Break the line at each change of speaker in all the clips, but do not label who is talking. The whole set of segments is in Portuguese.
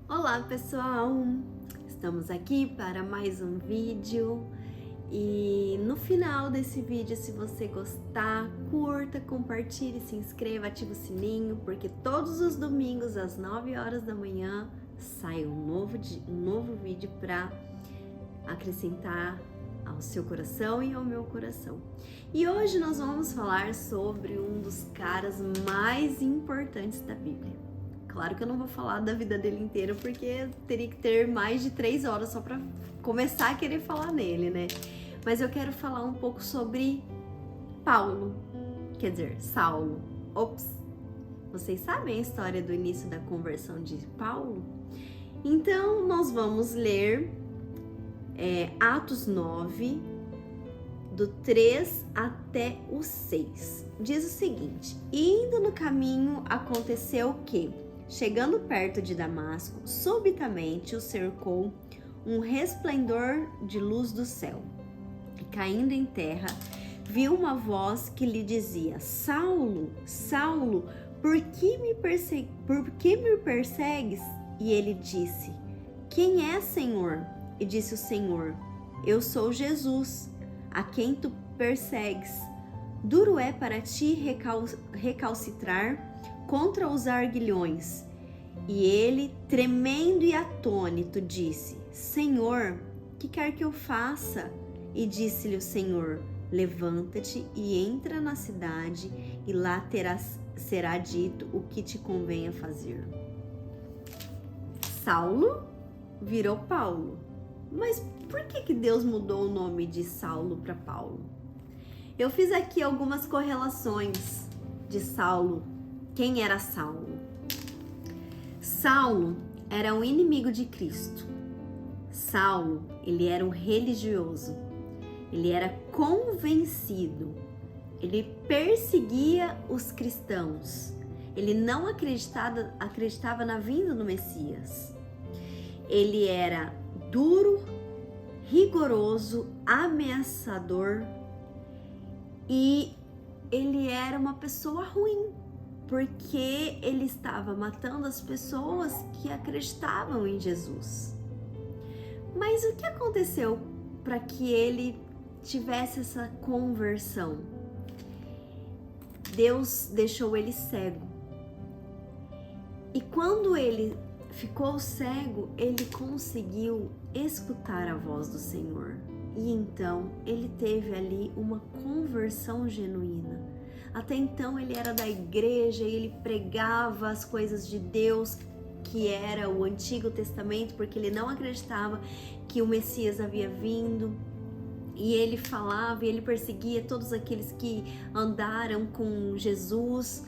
Olá pessoal, estamos aqui para mais um vídeo e no final desse vídeo, se você gostar, curta, compartilhe, se inscreva, ative o sininho, porque todos os domingos às 9 horas da manhã sai um novo vídeo para acrescentar ao seu coração e ao meu coração. E hoje nós vamos falar sobre um dos caras mais importantes da Bíblia. Claro que eu não vou falar da vida dele inteira, porque teria que ter mais de 3 horas só para começar a querer falar nele, né? Mas eu quero falar um pouco sobre Paulo, quer dizer, Saulo. Ops! Vocês sabem a história do início da conversão de Paulo? Então, nós vamos ler Atos 9, do 3 até o 6. Diz o seguinte: indo no caminho, aconteceu que, chegando perto de Damasco, subitamente o cercou um resplendor de luz do céu. E caindo em terra, viu uma voz que lhe dizia: Saulo, Saulo, por que me persegues? E ele disse: Quem é, Senhor? E disse o Senhor: Eu sou Jesus, a quem tu persegues. Duro é para ti recalcitrar contra os arguilhões. E ele, tremendo e atônito, disse: Senhor, que quer que eu faça? E disse-lhe o Senhor: Levanta-te e entra na cidade, e lá será dito o que te convém a fazer. Saulo virou Paulo. Mas por que Deus mudou o nome de Saulo para Paulo? Eu fiz aqui algumas correlações de Saulo. Quem era Saulo? Saulo era um inimigo de Cristo. Saulo, ele era um religioso. Ele era convencido. Ele perseguia os cristãos. Ele não acreditava na vinda do Messias. Ele era duro, rigoroso, ameaçador e ele era uma pessoa ruim, porque ele estava matando as pessoas que acreditavam em Jesus. Mas o que aconteceu para que ele tivesse essa conversão? Deus deixou ele cego. E quando ele ficou cego, ele conseguiu escutar a voz do Senhor. E então ele teve ali uma conversão genuína. Até então ele era da igreja e ele pregava as coisas de Deus, que era o Antigo Testamento, porque ele não acreditava que o Messias havia vindo. E ele falava e ele perseguia todos aqueles que andaram com Jesus.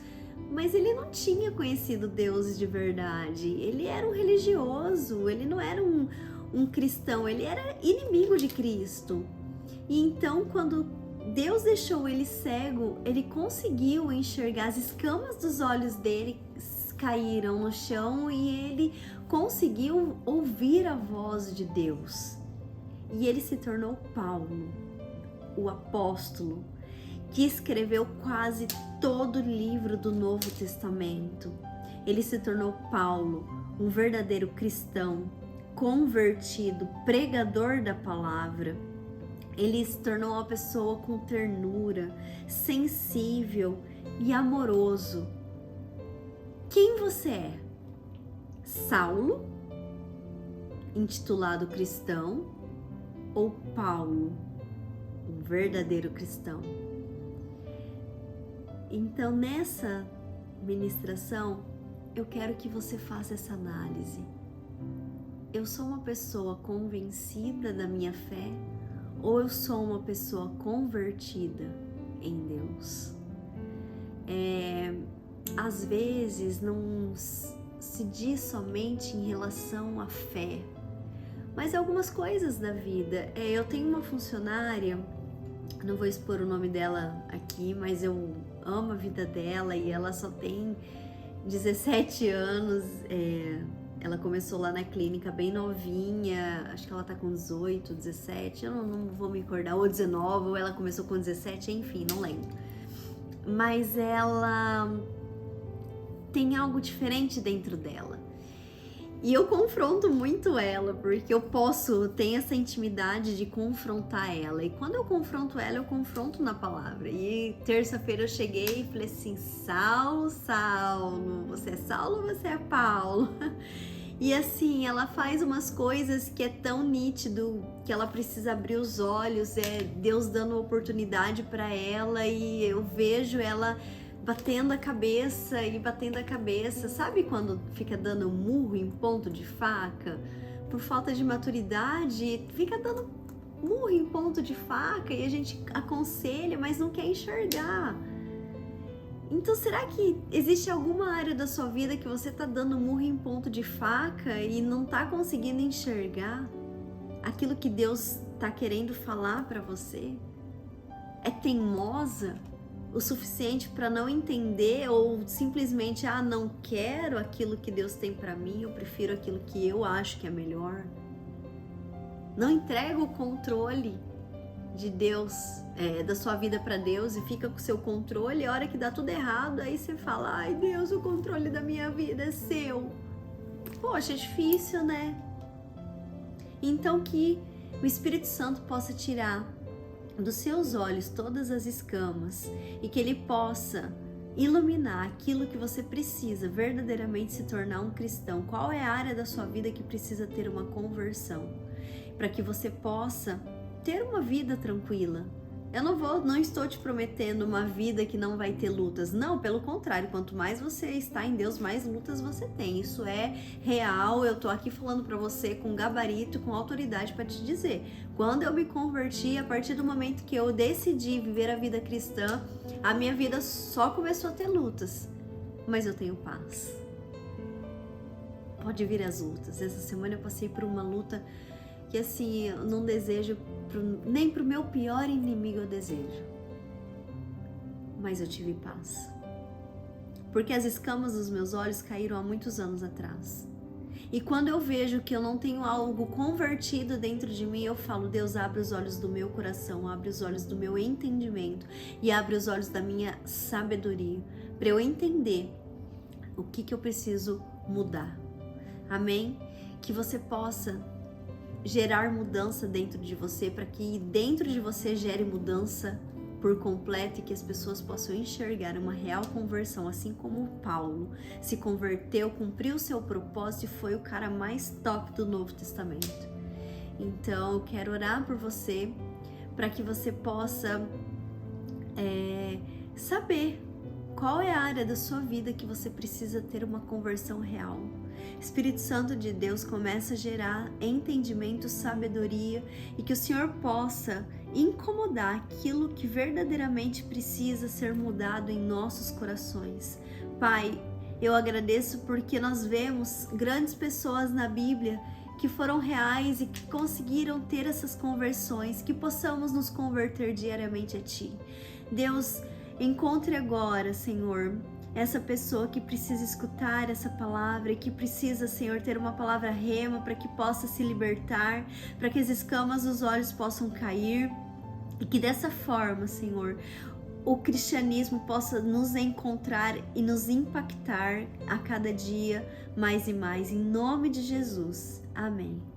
Mas ele não tinha conhecido Deus de verdade. Ele era um religioso, ele não era um cristão, ele era inimigo de Cristo. E então, quando Deus deixou ele cego, ele conseguiu enxergar, as escamas dos olhos dele caíram no chão e ele conseguiu ouvir a voz de Deus. E ele se tornou Paulo, o apóstolo, que escreveu quase todo o livro do Novo Testamento. Ele se tornou Paulo, um verdadeiro cristão, convertido, pregador da palavra. Ele se tornou uma pessoa com ternura, sensível e amoroso. Quem você é? Saulo, intitulado cristão, ou Paulo, um verdadeiro cristão? Então, nessa ministração, eu quero que você faça essa análise. Eu sou uma pessoa convencida da minha fé ou eu sou uma pessoa convertida em Deus? Às vezes não se diz somente em relação à fé, mas algumas coisas da vida. Eu tenho uma funcionária, não vou expor o nome dela aqui, mas eu amo a vida dela e ela só tem 17 anos. Ela começou lá na clínica bem novinha, acho que ela tá com 18, 17, eu não vou me recordar, ou 19, ou ela começou com 17, enfim, não lembro. Mas ela tem algo diferente dentro dela. E eu confronto muito ela, porque eu tenho essa intimidade de confrontar ela. E quando eu confronto ela, eu confronto na palavra. E terça-feira eu cheguei e falei assim: Saulo, Saulo, você é Saulo ou você é Paulo? E assim, ela faz umas coisas que é tão nítido que ela precisa abrir os olhos, é Deus dando oportunidade para ela, e eu vejo ela batendo a cabeça e batendo a cabeça. Sabe quando fica dando murro em ponto de faca? Por falta de maturidade, fica dando murro em ponto de faca e a gente aconselha, mas não quer enxergar. Então, será que existe alguma área da sua vida que você tá dando murro em ponto de faca e não tá conseguindo enxergar aquilo que Deus tá querendo falar para você? É teimosa o suficiente para não entender, ou simplesmente não quero aquilo que Deus tem para mim, eu prefiro aquilo que eu acho que é melhor? Não entrega o controle de Deus, da sua vida para Deus, e fica com o seu controle. A hora que dá tudo errado, aí você fala: ai Deus, o controle da minha vida é seu. Poxa, é difícil, né? Então que o Espírito Santo possa tirar dos seus olhos todas as escamas e que ele possa iluminar aquilo que você precisa verdadeiramente se tornar um cristão. Qual é a área da sua vida que precisa ter uma conversão, para que você possa ter uma vida tranquila. Eu não estou te prometendo uma vida que não vai ter lutas. Não, pelo contrário, quanto mais você está em Deus, mais lutas você tem. Isso é real. Eu tô aqui falando para você com gabarito, com autoridade para te dizer. Quando eu me converti, a partir do momento que eu decidi viver a vida cristã, a minha vida só começou a ter lutas. Mas eu tenho paz. Pode vir as lutas. Essa semana eu passei por uma luta que assim, eu não desejo, nem pro meu pior inimigo eu desejo. Mas eu tive paz. Porque as escamas dos meus olhos caíram há muitos anos atrás. E quando eu vejo que eu não tenho algo convertido dentro de mim, eu falo: Deus, abre os olhos do meu coração, abre os olhos do meu entendimento e abre os olhos da minha sabedoria, para eu entender o que eu preciso mudar. Amém? Que você possa gerar mudança dentro de você, para que dentro de você gere mudança por completo e que as pessoas possam enxergar uma real conversão, assim como Paulo se converteu, cumpriu o seu propósito e foi o cara mais top do Novo Testamento. Então eu quero orar por você, para que você possa saber qual é a área da sua vida que você precisa ter uma conversão real. Espírito Santo de Deus, começa a gerar entendimento, sabedoria, e que o Senhor possa incomodar aquilo que verdadeiramente precisa ser mudado em nossos corações. Pai, eu agradeço porque nós vemos grandes pessoas na Bíblia que foram reais e que conseguiram ter essas conversões, que possamos nos converter diariamente a Ti. Deus, encontre agora, Senhor, essa pessoa que precisa escutar essa palavra e que precisa, Senhor, ter uma palavra rema para que possa se libertar, para que as escamas dos olhos possam cair e que dessa forma, Senhor, o cristianismo possa nos encontrar e nos impactar a cada dia mais e mais. Em nome de Jesus. Amém.